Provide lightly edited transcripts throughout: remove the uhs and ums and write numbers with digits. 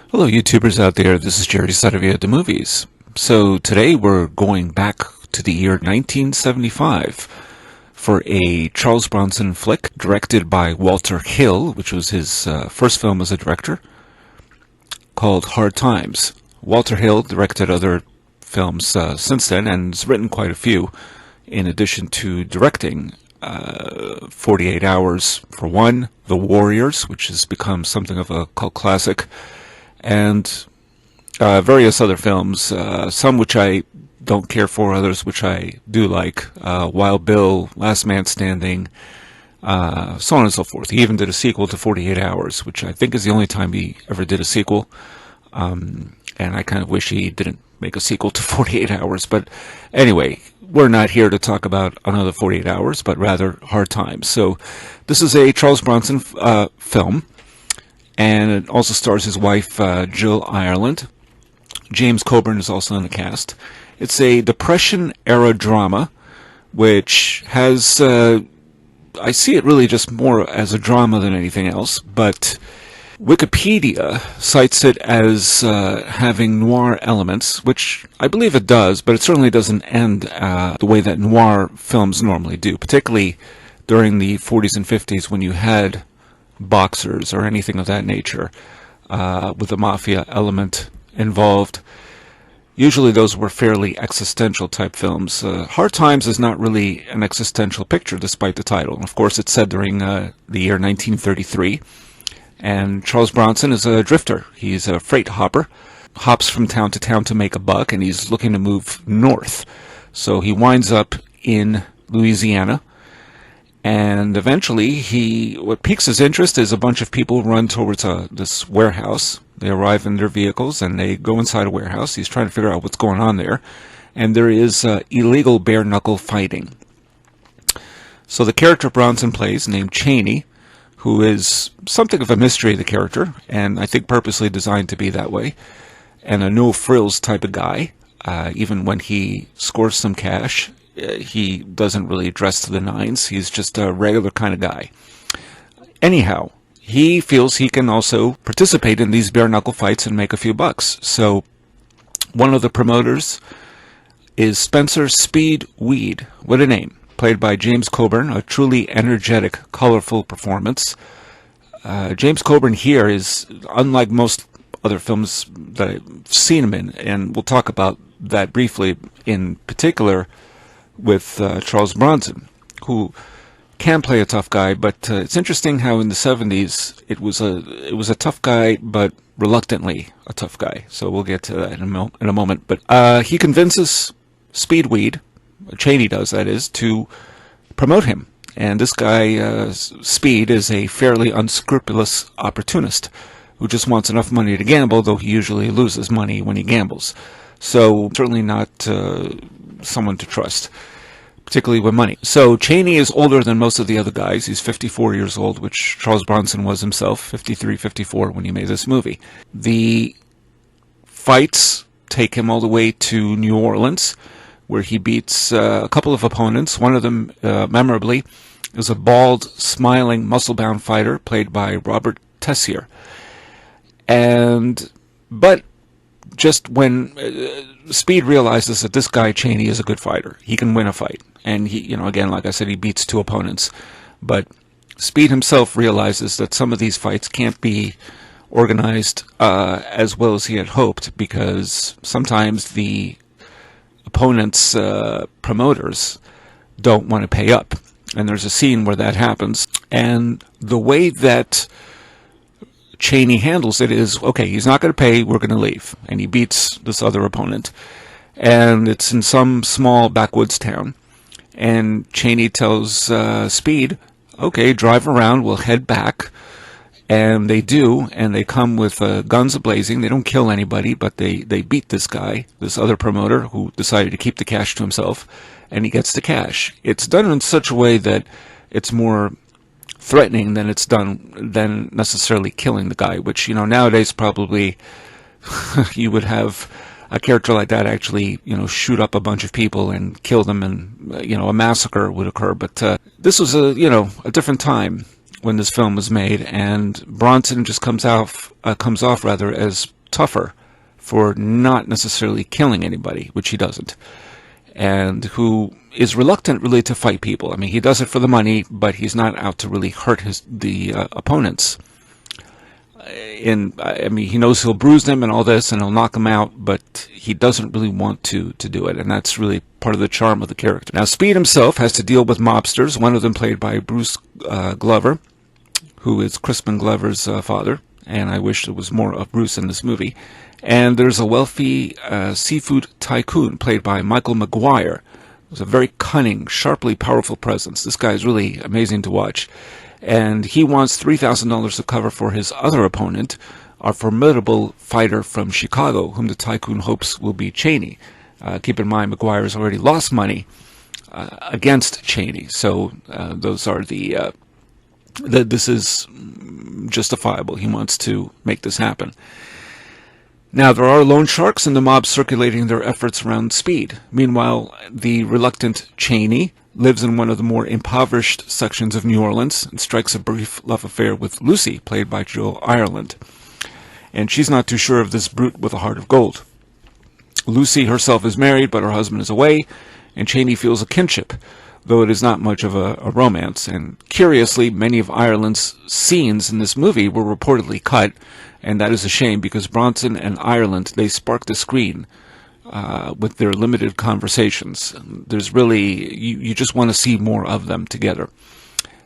Hello, YouTubers out there. This is Jerry Saravia at the movies. So today we're going back to the year 1975 for a Charles Bronson flick directed by Walter Hill, which was his first film as a director, called Hard Times. Walter Hill directed other films since then and has written quite a few, in addition to directing 48 Hours for one, The Warriors, which has become something of a cult classic, and various other films, some which I don't care for, others which I do like. Wild Bill, Last Man Standing, so on and so forth. He even did a sequel to 48 Hours, which I think is the only time he ever did a sequel. And I kind of wish he didn't make a sequel to 48 Hours. But anyway, we're not here to talk about another 48 Hours, but rather Hard Times. So this is a Charles Bronson film, and it also stars his wife, Jill Ireland. James Coburn is also in the cast. It's a Depression-era drama, which has, I see it really just more as a drama than anything else, but Wikipedia cites it as having noir elements, which I believe it does, but it certainly doesn't end the way that noir films normally do, particularly during the 40s and 50s when you had boxers or anything of that nature with a mafia element involved. Usually those were fairly existential type films. Hard Times is not really an existential picture despite the title. And of course it's set during the year 1933. And Charles Bronson is a drifter. He's a freight hopper, hops from town to town to make a buck, and he's looking to move north. So he winds up in Louisiana, and eventually what piques his interest is a bunch of people run towards this warehouse. They arrive in their vehicles and they go inside a warehouse. He's trying to figure out what's going on there, and there is illegal bare-knuckle fighting. So the character Bronson plays, named Cheney, who is something of a mystery, the character, and I think purposely designed to be that way, and a no-frills type of guy. Even when he scores some cash, he doesn't really dress to the nines. He's just a regular kind of guy. Anyhow, he feels he can also participate in these bare-knuckle fights and make a few bucks. So one of the promoters is Spencer Speed Weed. What a name. Played by James Coburn, a truly energetic, colorful performance. James Coburn here is, unlike most other films that I've seen him in, and we'll talk about that briefly, in particular with Charles Bronson, who can play a tough guy, but it's interesting how in the 70s it was a tough guy, but reluctantly a tough guy. So we'll get to that in a moment. But he convinces Speedweed, Cheney does, that is, to promote him. And this guy, Speed, is a fairly unscrupulous opportunist who just wants enough money to gamble, though he usually loses money when he gambles. So certainly not someone to trust, particularly with money. So Cheney is older than most of the other guys. He's 54 years old, which Charles Bronson was himself, 53, 54 when he made this movie. The fights take him all the way to New Orleans, where he beats a couple of opponents. One of them, memorably, is a bald, smiling, muscle-bound fighter played by Robert Tessier. But just when Speed realizes that this guy Cheney is a good fighter, he can win a fight, and he, again, like I said, he beats two opponents. But Speed himself realizes that some of these fights can't be organized as well as he had hoped, because sometimes the opponents' promoters don't want to pay up, and there's a scene where that happens. And the way that Cheney handles it is, okay, he's not going to pay, we're going to leave. And he beats this other opponent. And it's in some small backwoods town. And Cheney tells Speed, okay, drive around, we'll head back. And they do, and they come with guns a-blazing. They don't kill anybody, but they beat this guy, this other promoter, who decided to keep the cash to himself, and he gets the cash. It's done in such a way that it's more threatening than necessarily killing the guy, which, nowadays probably you would have a character like that actually, shoot up a bunch of people and kill them, and, a massacre would occur. But this was a different time when this film was made, and Bronson just comes off as tougher for not necessarily killing anybody, which he doesn't, and who is reluctant really to fight people. I mean, he does it for the money, but he's not out to really hurt the opponents. I mean, he knows he'll bruise them and all this, and he'll knock them out, but he doesn't really want to do it, and that's really part of the charm of the character. Now, Speed himself has to deal with mobsters, one of them played by Bruce Glover, who is Crispin Glover's father, and I wish there was more of Bruce in this movie. And there's a wealthy seafood tycoon played by Michael Maguire. Who's a very cunning, sharply powerful presence. This guy is really amazing to watch. And he wants $3,000 to cover for his other opponent, a formidable fighter from Chicago, whom the tycoon hopes will be Cheney. Keep in mind, Maguire has already lost money against Cheney. So those are this is justifiable. He wants to make this happen. Now, there are loan sharks in the mob circulating their efforts around Speed. Meanwhile, the reluctant Cheney lives in one of the more impoverished sections of New Orleans and strikes a brief love affair with Lucy, played by Jill Ireland. And she's not too sure of this brute with a heart of gold. Lucy herself is married, but her husband is away, and Cheney feels a kinship, though it is not much of a romance. And curiously, many of Ireland's scenes in this movie were reportedly cut, and that is a shame, because Bronson and Ireland, they spark the screen with their limited conversations. There's really, you just want to see more of them together.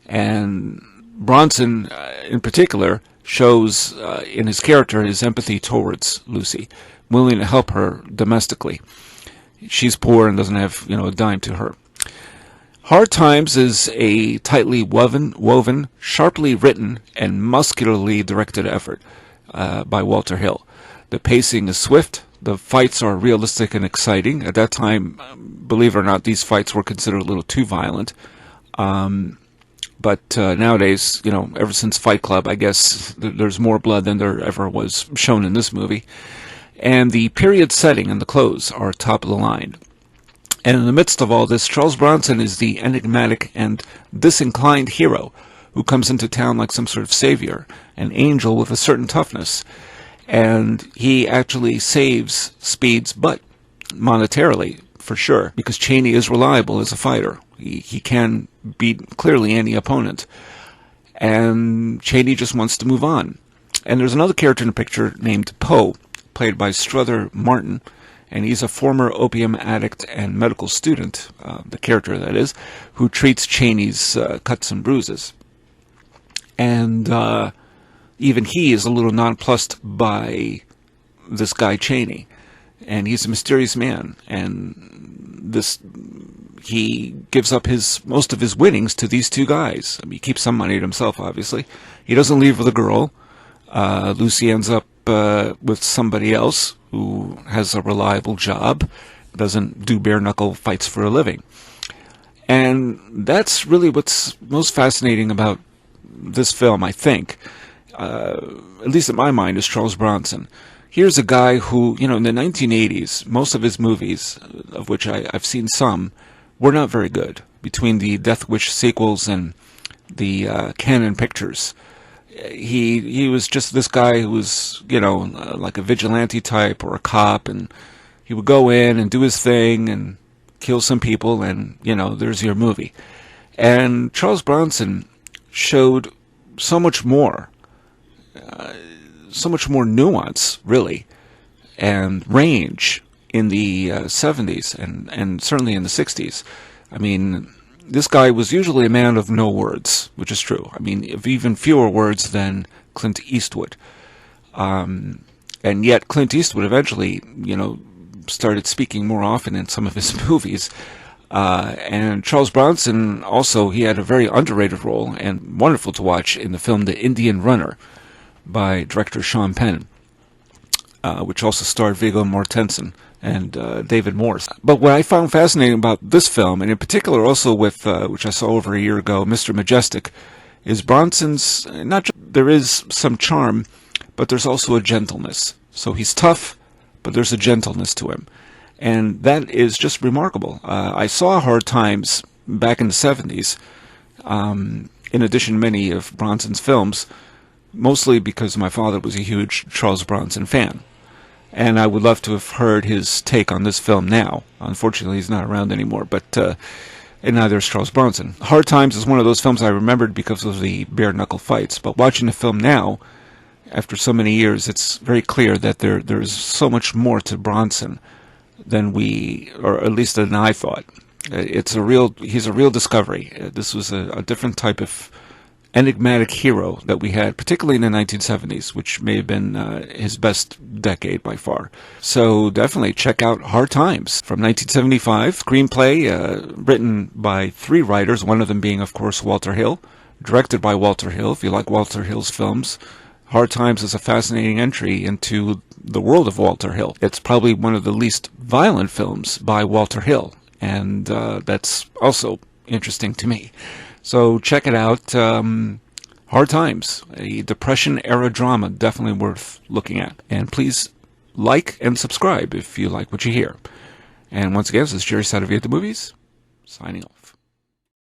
And Bronson, in particular, shows in his character his empathy towards Lucy, willing to help her domestically. She's poor and doesn't have, a dime to her. Hard Times is a tightly woven, sharply written, and muscularly directed effort by Walter Hill. The pacing is swift. The fights are realistic and exciting. At that time, believe it or not, these fights were considered a little too violent. But nowadays, ever since Fight Club, I guess there's more blood than there ever was shown in this movie. And the period setting and the clothes are top of the line. And in the midst of all this, Charles Bronson is the enigmatic and disinclined hero who comes into town like some sort of savior, an angel with a certain toughness. And he actually saves Speed's butt, monetarily, for sure, because Cheney is reliable as a fighter. He can beat clearly any opponent. And Cheney just wants to move on. And there's another character in the picture named Poe, played by Strother Martin, and he's a former opium addict and medical student, the character that is, who treats Cheney's cuts and bruises. And even he is a little nonplussed by this guy Cheney, and he's a mysterious man, and he gives up most of his winnings to these two guys. I mean, he keeps some money to himself, obviously. He doesn't leave with a girl. Lucy ends up with somebody else who has a reliable job, doesn't do bare-knuckle fights for a living. And that's really what's most fascinating about this film, I think, at least in my mind, is Charles Bronson. Here's a guy who, in the 1980s, most of his movies, of which I've seen some, were not very good. Between the Death Wish sequels and the Canon Pictures, he was just this guy who was, like a vigilante type or a cop, and he would go in and do his thing and kill some people, and, there's your movie. And Charles Bronson showed so much more nuance, really, and range in the 70s and certainly in the 60s. I mean, this guy was usually a man of no words, which is true. I mean, of even fewer words than Clint Eastwood. And yet Clint Eastwood eventually, started speaking more often in some of his movies. And Charles Bronson also, he had a very underrated role and wonderful to watch in the film The Indian Runner by director Sean Penn, which also starred Viggo Mortensen and David Morse. But what I found fascinating about this film, and in particular also with, which I saw over a year ago, Mr. Majestic, is Bronson's, there is some charm, but there's also a gentleness. So he's tough, but there's a gentleness to him. And that is just remarkable. I saw Hard Times back in the 70s, in addition to many of Bronson's films, mostly because my father was a huge Charles Bronson fan. And I would love to have heard his take on this film now. Unfortunately, he's not around anymore, but and neither is Charles Bronson. Hard Times is one of those films I remembered because of the bare-knuckle fights, but watching the film now, after so many years, it's very clear that there's so much more to Bronson than or at least than I thought. He's a real discovery. This was a different type of enigmatic hero that we had, particularly in the 1970s, which may have been his best decade by far. So definitely check out Hard Times from 1975. Screenplay written by 3 writers, one of them being, of course, Walter Hill. Directed by Walter Hill. If you like Walter Hill's films, Hard Times is a fascinating entry into the world of Walter Hill. It's probably one of the least violent films by Walter Hill, and that's also interesting to me. So check it out. Hard Times, a Depression-era drama, definitely worth looking at. And please like and subscribe if you like what you hear. And once again, this is Jerry Saravia at the Movies, signing off.